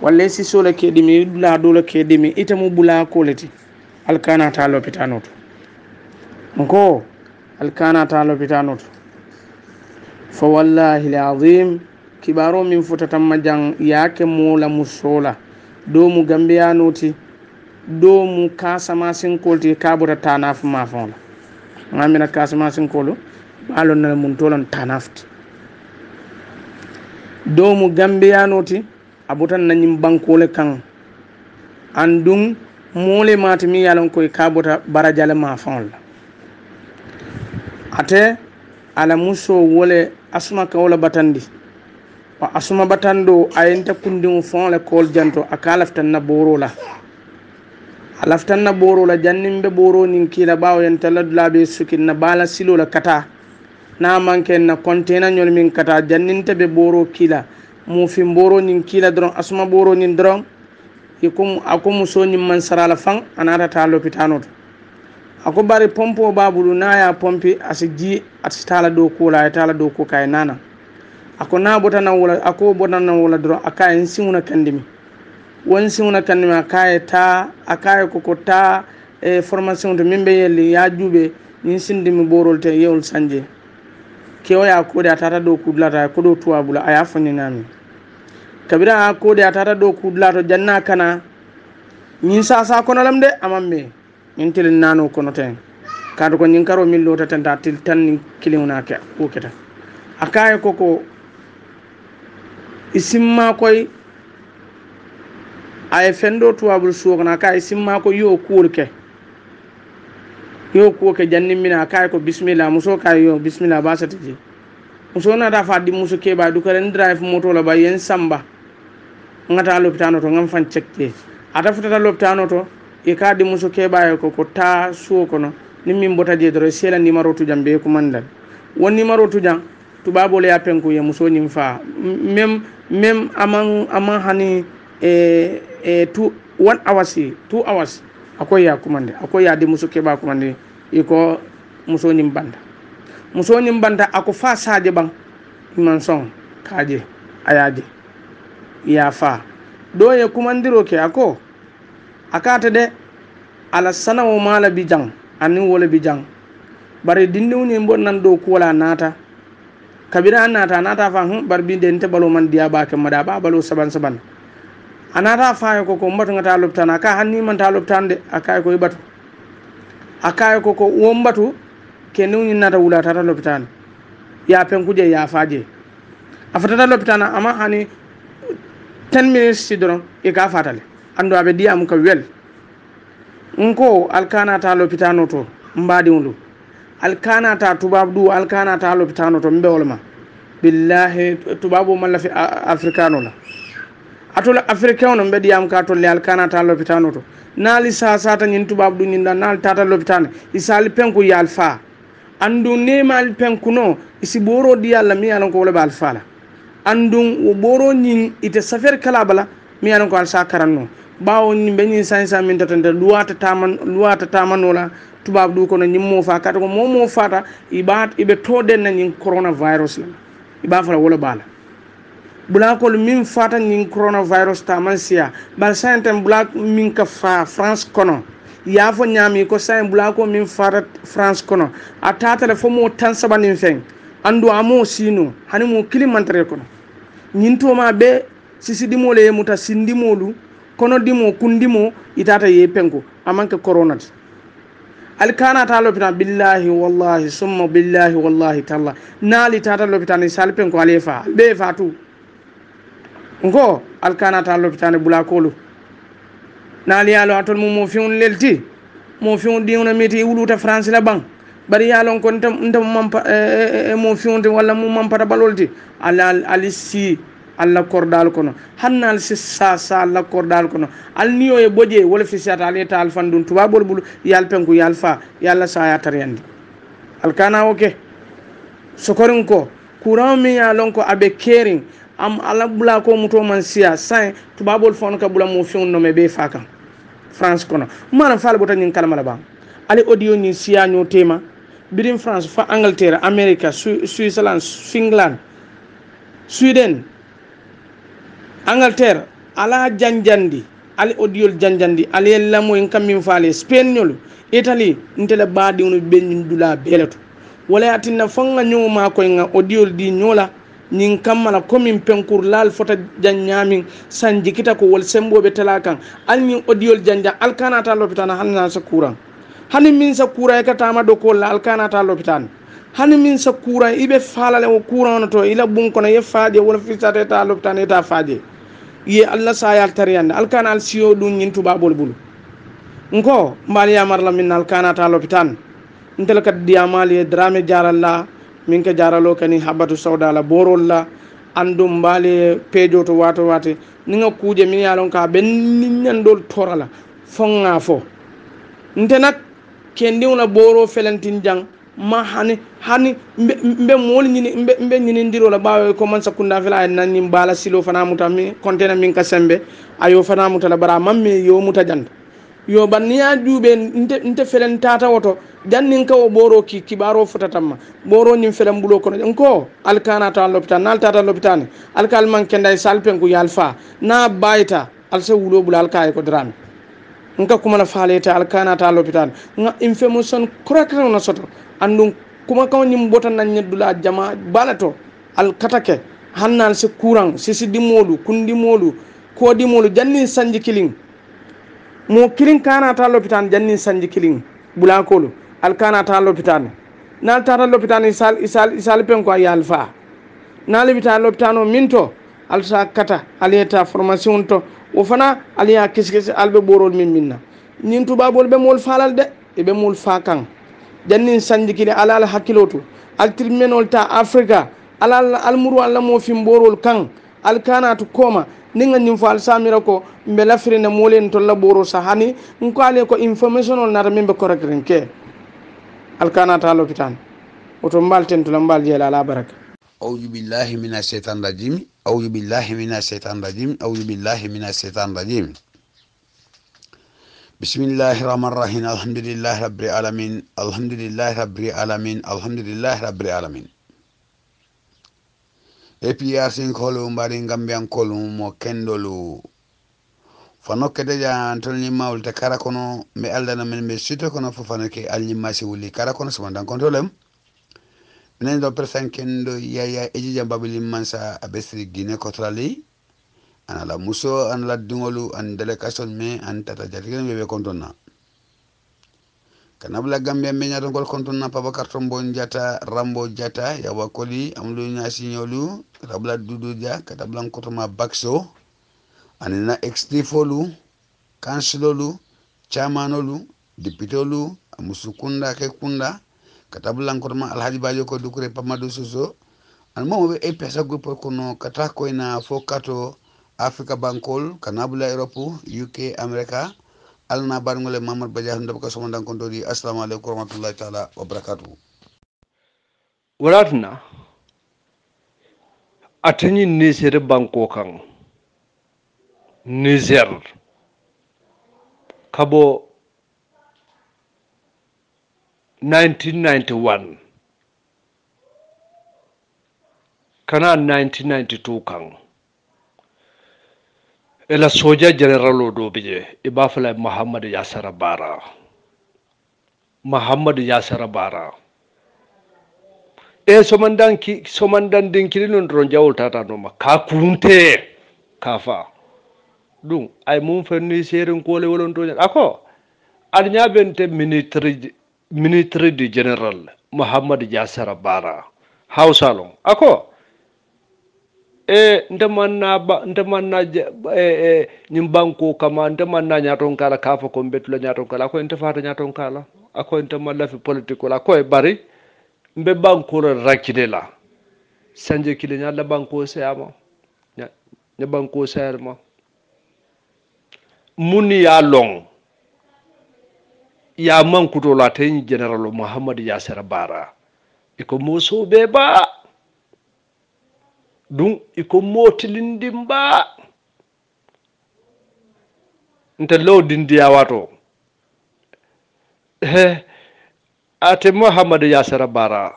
walla si sola kedimi la dola kedimi itamu bula koleti alkana ta lopitano to nko alkana ta lopitano to fa wallahi alazim kibaro min futata majang yake mola musola do mu gambia noti do mu kasama sinkolti kabura tanaf ma fon ngamina kasama sinkolo balon na mun tolan tanafti do mu gambia noti abutan nanyim bankole kan andung mole matmi yalon koy kabota barajale ma fon ate ala muso wole asma ka wala batandi wa asma batando ayenta kundin fon le kol janto akalaftan na borola alaftan na borola jannimbe boro nin kila bawo yenta ladlabe sukin na bala silo la kata na manken na container nyol min kata janninta be boro kila mo fi boro nin kila dron asma boro nin dron yikum akum so nin man sarala fan anata ta lopitano ako bari pompo babulu na ya pompi asiji atstala do kula tala do ko kay nana ako na botana wala ako botana wala dron akay simuna kandimi won simuna kandimi akay ta akay ko ta formation de mimbe yelli ya jube nin sindimi borol te yewul sanje kewo ya ko da tata do kudlata ko do tuwabula aya fani nami kabira ko da tata do kudlato janna kana nin sa kono lamde amamme nin tel nano kono ten kado ko nin karo min lota tanta til tan kilinguna ke ko keta akay ko isimma koy ay fendo tuwabul suokna kay simma ko yo kurke yo ko ke janni mina kay ko bismillah muso kay yo bismillah basati ji muso na da faddi muso ke ba du ko ren drive moto la ba yen samba ngata lopitano to ngam fan cekke ata futata lopitano to e kadi muso ke ba ko ta suoko no nimmin bota je doro sela numéro tu jambe ko mandal won numéro tu jam tubabo le apen ko ye muso nyim fa même amang hani 2 hours akoy ya kumande akoy ya de muso ke ba kumande iko muso nyim banda ako fa saje bang man son kaje ayaje ya fa do ye kumandiro ke ako akata de ala sanawo mala bijang ani wala bijang bare dindiw ni mbon nan do ko wala nata kabira nata fa bar bi den te balo man diya ba ke mada ba balo saban anata fa ko mbatu ngata loptana ka hanni man ta loptande akay ko ibatu akay ko wombatu kenu ni nata wula tata loptana ya pen kuje ya faje afata loptana ama hani 10 minutes sidron e ka fatale ando abe diam ko wel nko alkana ta lopitano to mbadi wulu alkana ta tubabdu alkana ta lopitano to mbewolma billahi tubabu man la fi africano la atola africano mbedi yam ka to le alkana ta lopitano to nali sata nyin tubabdu nyin nal tata lopitano isali penku yalfa andu nemal penku no isi boro di yalla mi alon ko wala alfa la andu boro nyin ite safer kala bala mi alon ko alsa karanno bawo ni beñi 500 min tatante luwata taman wala tubab du ko no nyimmo fa kata ko momo fata ibe toden na nyin coronavirus la iba fala wala bala bula ko min fata nyin coronavirus taman sia bal santem bula min ka fa France kono ya fo nyami ko say bula ko min fata France kono atata le fo mo tan sabanin fen andu amo sino hani mo kilimantere kono nyin to ma be sisi dimole muta sindimolu kono dimo kundimo itata ye penko amanke corona alkana ta lopitan billahi wallahi summa billahi wallahi talla nali tata lopitan sal penko alefa be fatu ngo alkana ta lopitan bulakolu nali yalo atol mo fiun lelti mo fiun diuna meti wuluta france la bang bari yalon ko ntam mo fiun wala mo mampata balolti alisi alla kordal kono hannal sa alla kordal kono al niyo e boje wala fi sata al eta al fandun tuba bol bul yal penku yal fa yalla sa ya tariyandi al kana oke sokorin ko kuran mi ya lon ko abe kering am ala bula ko muto man sia sai tuba bol fon ka bula mo fiun no me be faka France kono mana fal botan nyin kalmala ba ali audio ni sia nyo tema birim France fa Angleterre America Switzerland Finland Sweden Angleterre ala janjandi ali audio janjandi ali lamo en kammin faale Spain nyolu Italy ntele baadi wono benin dula beleto wala atinna fanga nyoma ko nga audio di nyola nyin kammala komin penkur lal fota janyamin sanji kita ko wol sembobe talakan al nyin audio janja alkana ta lopitana hanna sa kuran hani min sa kura ka tama do ko la alkana ta lopitan hani min sa kura ibe falale o kuran to ila bun kono ye faaje wala fisata ta lopitan eta faaje ye Allah sayal tariyande alkana al siyo dun nyin tubabol bulu nko mbali yamarla min alkana ta lopitan ntel kat diamali drame jaralla min ka jaralo kani habatu sauda la borol la andum mbali pejo to wato wate ninga kuje min yalon ka ben nyandol torala fonga fo ntenak kendi una boro felantin jang ma hani mbe mol nyini mbe nyini ndiro la bawe ko man sakunda fela nan ni bala silo fana mutami kontena min ka sembe ayo fana mutala bara mamme yo mutajand yo banniya jube nte felen tata woto jannin ka o boro ki kibaro futatamma boro nyim felan bulo kono ko alkana ta l'hôpital nal tata l'hôpital alkal man kenda salpen ku yalfa na bayta alse wulo bula alkay ko drame nka kuma na faleta alkana ta l'hôpital nga information correct na soto andum kuma kaw nyim botan nan nyedula jama balato al katake hannal se courant sisi dimolu kundimolu ko dimolu jannin sanji killing mo killing kana ta l'hôpital jannin sanji killing bulakolo alkana ta l'hôpital nal ta l'hôpital isal pen ko yalfa nal l'hôpital l'hôpital minto alsa kata aleta formation to wo fana aliya kiskisi albe borol min minna nin tubabol be mol falal de e be mol fa kan jannin sanjikini alal hakkilotu altirmenol ta africa alal almuru alla mo fim borol kan alkanatu koma ninga nim fal samira ko mbe lafrine molen to laboro sahani nko ale ko information nata membe correct renke alkanata lopitan oto mbalten to lambal jela ala baraka أعوذ بالله من الشيطان الرجيم أعوذ بالله من الشيطان الرجيم أعوذ بالله من الشيطان الرجيم بسم الله الرحمن الرحيم الحمد لله رب العالمين الحمد لله رب العالمين الحمد لله رب العالمين APRC kolu mbari ngambian kolu mo kendolu fano kede ja antoni maul te karakono me aldana men me sito kono fo fano ke alni masi wuli karakono so mandan kontrolem minen do persan kendo yaya eji jambabili mansa abesri gine kotrali ana la muso an la dungolu an delegation me an tata jatigene bebe kontonna kanabla gambia me nyaton gol kontonna Babakar Tombo Njata Rambo Jata ya wakoli amlu nyasi nyolu rabla dudu ja katablan kotoma bakso anina extrifolu kansilolu chamanolu dipitolu amusukunda ke kunda katablan kotoma alhaji bajo ko dukure pamadu suso an mo be e pesa grupo kono katako ina fokato Africa Bankol kanabula Europe UK America alna barngole Mamad Badiah ndabaka somandan kontori assalamu alaikum warahmatullahi taala wabarakatuh waratna atani Niger banko kan Niger kabo 1991 kana 1992 kan ela soja general do bije ibafala Muhammad Yasser Bara e somandan dinkiri non ron jawol tata no ma ka kunte kafa dum ay mum fenni serin kole wolon to ako ad nyabente ministre du general Muhammad Yasser Bara hausalon ako ndemanna nyimbanko kama ndemanna nyaton kala kafa ko betula nyaton kala ko ente fata nyaton kala ako ente malla fi politique la ko e bari mbe banko rakide la sanje kile nyalla banko sayama nya banko sayama muni ya long ya mankuto la tan general Muhammad Yasser Bara iko muso be ba dum iko motilindim ba nte lowdindi wato ate Muhammad Yasser Bara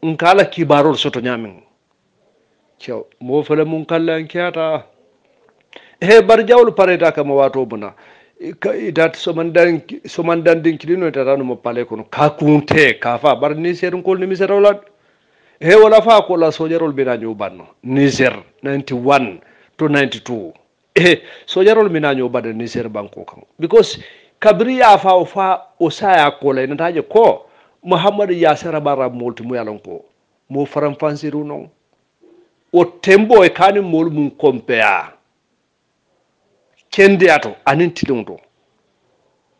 nkala kibarol soto nyamin cew mo fele mun kala nkiata bar jawlu pareta kama wato buna idat somandan din kilino tatano mo pale kono ka kunte ka fa bar ni serun kol ni miserolad wala fa ko la sojarol bina nyu banno Niger 91 to 92 sojarol bina nyu badde Niger banko kan because kabriya fa o saya ko le nataje ko Muhammad Yasser Bara molti mu yalon ko mo faram fansiru non o tembo e kanin mol mun compare kende ato anin tilunto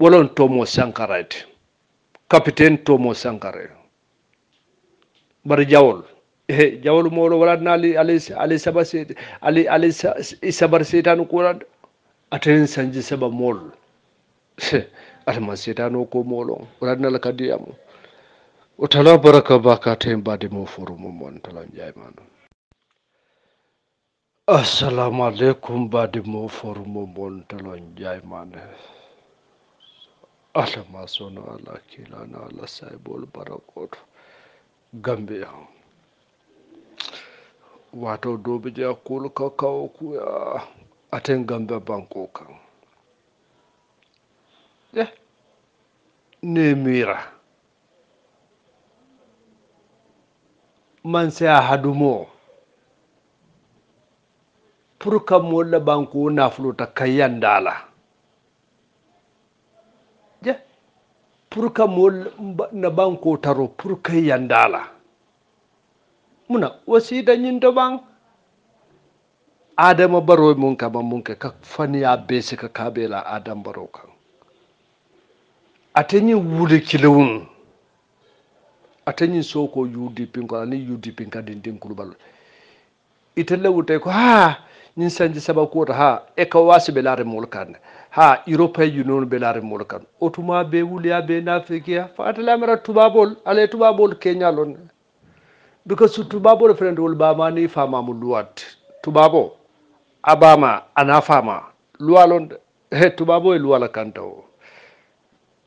wolon Tomo Sankara capitaine Tomo Sankara bar jawol jawol molo wala nali ali sabar setan ko rad aten sanji saba mol alma setano ko molo wala nal kadiyam o tala baraka bakate mbade mo forum mon tala njay man assalamu alaikum badi mo forum mon tala njay man ala masono ala kilana ala saibol barakot Gambia wato dobe ja kul kakao kuya aten Gambia banko kan ne mira man sai hadumo pour ka molla banko na flota kayan dala pour ka mol na banko taro pour ka yandala muna wasida nyindo bang adama baro mun kama mun ka fani ya bese ka kabela adam baro kan atenyi wude kilewun atenyi soko UDP ko ni UDP kan din kulbal itelle wute ko ha nyin sanji saba ko ha e ka wasi be lare mol kan ha European Union be lare mol kan otuma be wuliya be nafikiya fa atala mara tubabol ale tubabol Kenya lon because tubabol friend wol ba mani fama mu luwat tubabo abama ana fama luwalon he tubabo e luwala kanto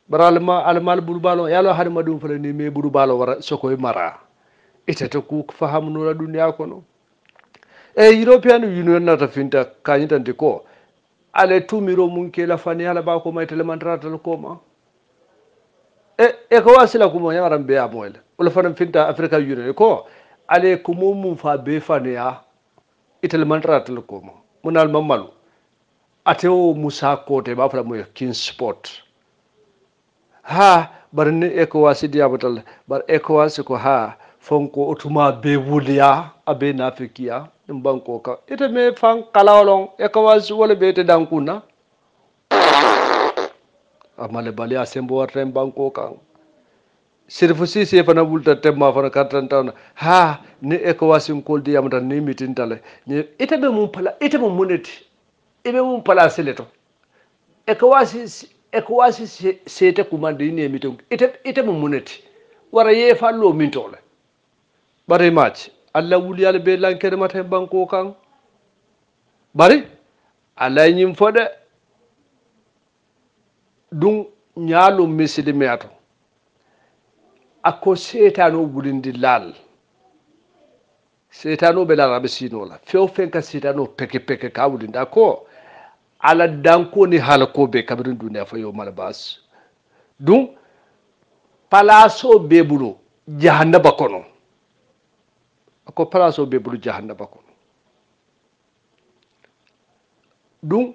baralma almal burbalo yalo hadma dum fele ni me burbalo wara sokoy mara itata ku fahamnu la dunya kono European Union nata finta kanyitante ko ale tumiro munke la fani ala ba ko may telemantrata ko ma ko wasila ko mo yaram be amoyle wala fanam finta Africa Union ko ale ko mum fa be fani ya telemantrata ko ma munal mamalu ateo musa ko te ba fala mo kin sport ha barne ECOWAS diabatal bar ECOWAS ko ha fonko otuma be wuliya abe nafikiya banko ka ite me fan kalawlon ECOWAS wala be te dankuna amale bali asembo warten banko kan sirfu sisi fana bulta temma fana kartan ha ni ECOWAS ko di amata ni mitin tale ni ite be mum pala ite mum muneti ibe mum pala seleto ECOWAS sete kumandi ni mitin ite mum muneti wara ye fallo min tole bare match alla wuli ala be lankere mata banko kan bari alla nyim fode dum nyaalo misidi meato ako setano bulindi lal setano be la sinola few fenka setano peke ka wulinda ko ala danko ni halako be kabrin duniya fa yo malbas dum palaso be bulo jahannaba kono ko palaso be bulu jahannaba ko dum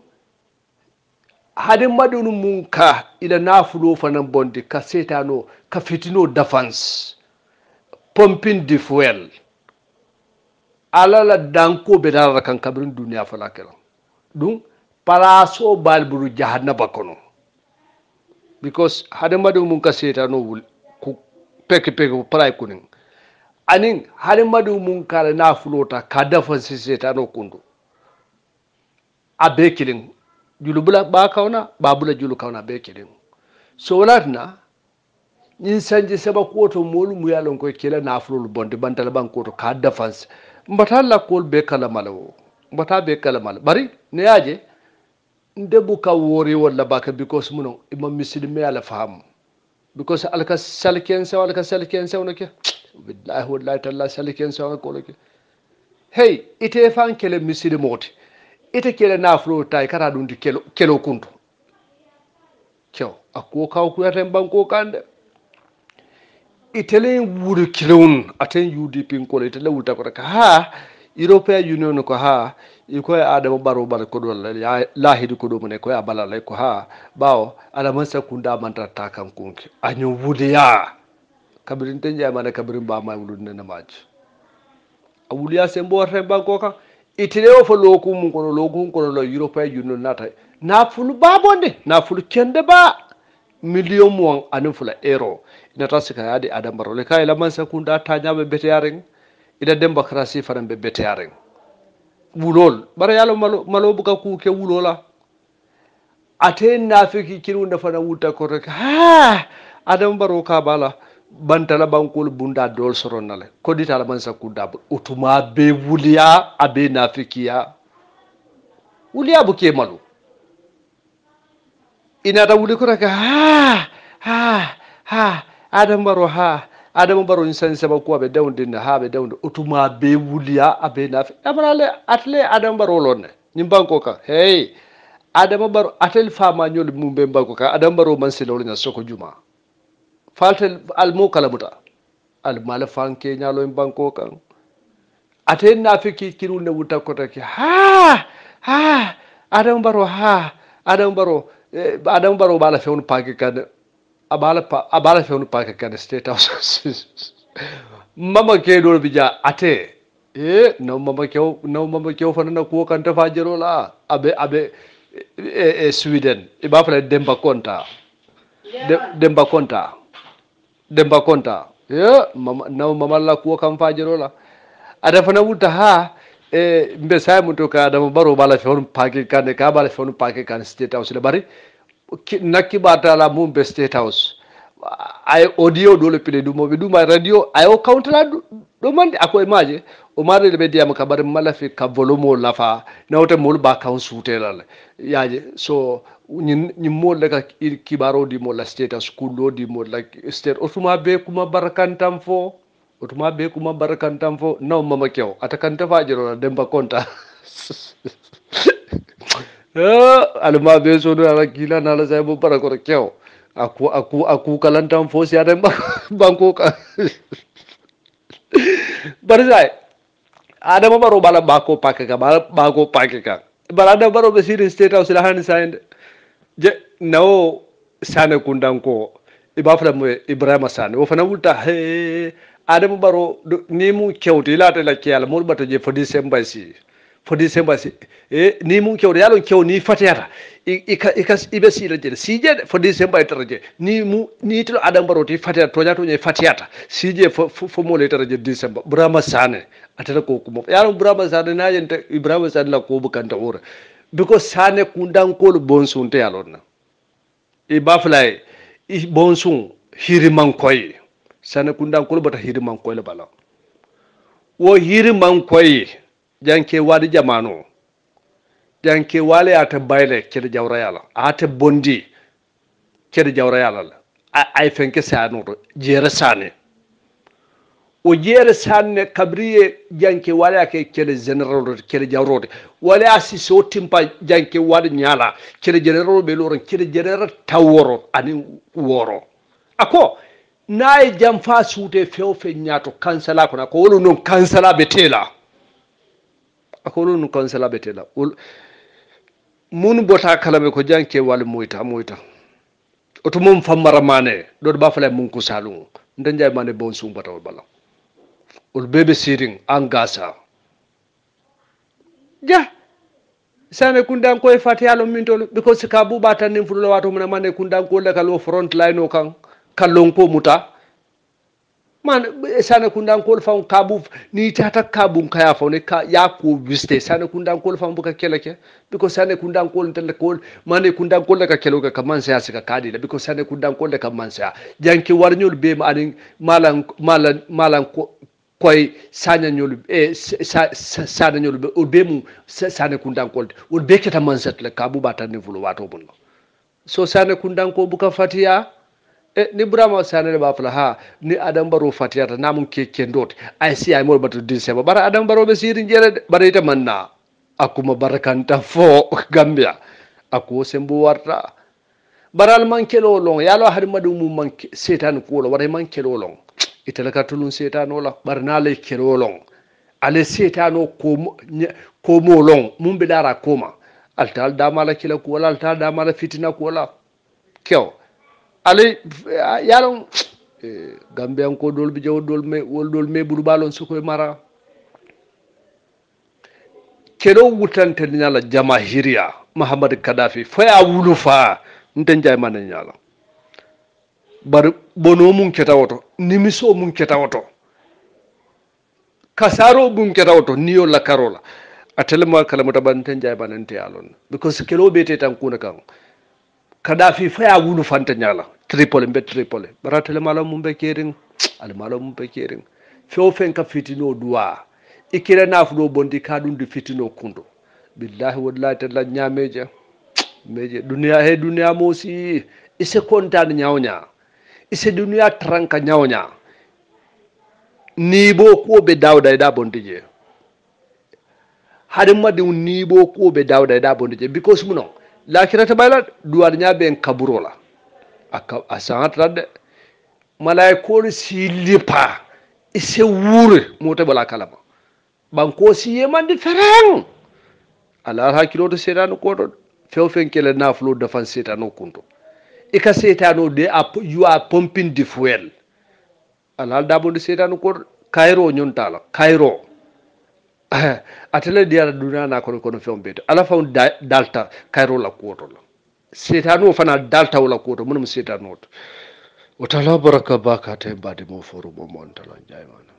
hade madunu munka ila nafulo fanan bondi ka setano ka fitino defense pumping the fuel alala danko be dara kan kabrin duniya fala kala dum palaso bal bulu jahannaba kono because hade madunu munka setano wul ku peke pray kunin anin harin madu mun kare na fulota ka dafa setano kundu abe kilin julubula ba kauna babula julu kauna be kilin so latna nin sanji saba koto molu mu yalon ko kila na fulul bonde bantal ban koto ka dafa mbatalla kol be kala malawo mbata be kala mal bari ne yaje ndebu ka wori wala baka because muno imam muslimi ala faham because alka salkensa onake billahi wallahi talla salkensa onake hey ite fan kele misiri moti ite kele naflo tay kata dum di kelo kunto kyo akko kaw ku yaten banko kande itele wuri kilewun aten UDP ko itele wulta ko ha European Union ko ha iko adama baro bal ko do lahidi ko do mun ko ya balala ko ha bawo ala man sakunda man ta kan kunki anyo wuliya kabirin tan jama na kabirin ba ma wulun na maji a wuliya sembo warta banko kan itile o fo loku mun ko lo European Union nata na fulu babonde na fulu kende ba million mo anu fula euro ina tasika yadi adam baro le kay la man sakunda ta nyabe bete yaren ida demokrasi faran be bete yaren wulol bara yalo malo buka ku ke wulola ate nafiki kirunda fana wuta ko rek ha adam baro ka bala bantala bankol bunda dol soronale ko ditala man sakunda utuma be wuliya abe nafikiya wuliya buke malu ina da wuli ko rek ha adam baro insan saba ko be dawndin ha be dawnd utuma be wuliya abe nafi abrale atle adam baro lonne nim banko ka hey adam baro atel fama nyol mumbe banko ka adam baro man selo nya soko juma faltel al mo kalamuta al mala fanke nyalo banko kan atel nafiki kirunde wuta ko taki ha adam baro bala fewnu pake kan abala fewnu pake kan state house mama ke do bija ate naw mama kew fana na ko kan tafa jero la abe Sweden iba fala Demba Konta naw mama la ko kan fa jero la ada fana wuta ha mbe say mun to ka Adama Barrow bala fe on pake kan ka bala fe on pake kan State House le bari nakki bata la mum be State House ay audio do le pile du mo be du ma radio ay o countla do mande ako imaje o mare le be diam ka bar malafi ka volume la fa nawte mol ba kan sutelal yaaje so ni mo le ka kibaro di mo la State House kulo di mo la state otuma be kuma barakantam fo naw mama kew atakanta fajiro la Demba Konta alma be so do ala kila na la say bo barakor kew aku kalantam fo si adem banko ka barzai Adama Barrow bala bako pake ka bala Adama Barrow be sirin State House la han signed je no sane kundanko ibafla mo Ibrahima Sane o fana wulta he Adama Barrow ni mu kewti lata la kiyala mo bato je for December si ni mu kewti yalon kew ni fatiyata ibe si la je si je for December taraje ni to Adama Barrow ti fatiyata to nyato nye fatiyata si je fo mo le taraje December Ibrahima Sane atata ko kuma yalon Ibrahima Sane na yenta Ibrahima Sane la ko bukanta ora because Sane kundankol bonsun te yalon na ibafla bonsun hiriman koy Sane kundankol bata hiriman koy la bala wo hiriman koy janke wadi jamano janke wale ata bayle kede jawra yala ata bondi kede jawra yala ay fenke sano jere Sane o jere Sane kabriye janke wale ake kede general kede jawrode wale asisi o timpa janke wadi nyala kede general be loron kede general taworo ani woro ako nayi jam fa suute fewfe nyato kansala kono ko wolu non kansala betela mun bota kalame ko janke wal moyta oto mum famara mane do ba fala mun ko salu ndanjay mane bon sum bata bala ul bebe siring angasa ja Sane kundan ko e fatiyalo min tolo because ka buba tan nim fulo wato mun mane kundan ko le kalo front line o kan kallon ko muta man Sane kundan ko fa kabu ni tata kabun kaya fa ne ka ya ko viste Sane kundan ko fa buka keleke because Sane kundan ko tel ko mane kundan ko le ka kelo ka man sa sika kadi la because Sane kundan ko le ka man sa janki warnyul be ma ani malan ko koy sanya nyolu sana nyolu be be mu Sane kundan ko ul be keta man set le kabu batan ni fulo wato bunno so Sane kundan ko buka fatiya ni Ibrahima Sane le bafla ha ni Adama Barrow fatiyata namun keke ndot ay si ay mol batu December bara Adama Barrow be sirin jere bara ita manna akuma barakanta fo Gambia ako sembo warta baral man kelo long yalo har madu mum man setan ko lo wara man kelo long itala katulun setan wala barna le kelo long ale setano ko mo long mum be dara koma altal damala kila ko wala altal damala fitina ko wala kew ale yaron Gambian ko dol bi jaw dol me buru balon suko mara kelo wutante nyala jamahiriya Muhammad Gaddafi faya wulufa ndenjay man nyala bar bono mun ketawoto nimiso mun ketawoto kasaro mun ketawoto niyo la karola atelma kalamata ban ndenjay ban nte alon because kelo bete tan kuna kan Gaddafi faya wulufa nyala Tripoli baratele malo mumbe kering al malo mumbe kering feo fenka fitino duwa ikira nafudo bondi kadun di fitino kundo billahi wallahi talla nyameje meje dunia mosi ise kontan nyawnya ise dunia tranka nyawnya ni bo ko be dawda da bondije hadima de ni bo ko be dawda da bondije because muno lakirata bayla duwar nyabe en kaburola a sangatrade malaikol si lipa ise wure mota bala kalama banko si yemandi ferang ala hakilo to setan ko do few kele na flo defense setan kunto ika setano de you are pumping the fuel ala dabo de setan ko Cairo nyontala Cairo atele diara duna na kono fewn ala fa dalta kayro la koto la setanu fana dalta wala koto munum setanu o tala baraka baka te bade mo foru mo mon tala jaymana